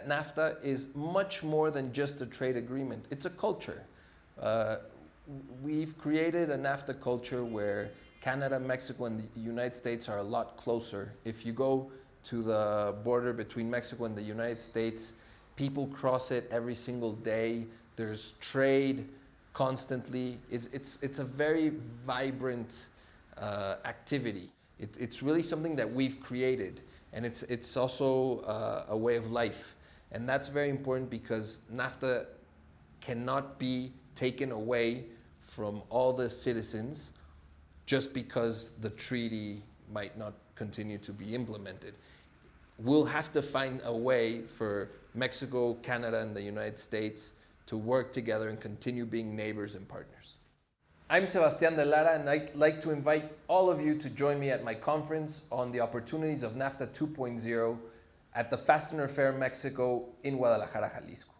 that NAFTA is much more than just a trade agreement. It's a culture. We've created a NAFTA culture where Canada, Mexico, and the United States are a lot closer. If you go to the border between Mexico and the United States, people cross it every single day. There's trade constantly. It's a very vibrant activity. It's really something that we've created, and it's also a way of life. And that's very important because NAFTA cannot be taken away from all the citizens just because the treaty might not continue to be implemented. We'll have to find a way for Mexico, Canada, and the United States to work together and continue being neighbors and partners. I'm Sebastian De Lara, and I'd like to invite all of you to join me at my conference on the opportunities of NAFTA 2.0 at the Fastener Fair Mexico in Guadalajara, Jalisco.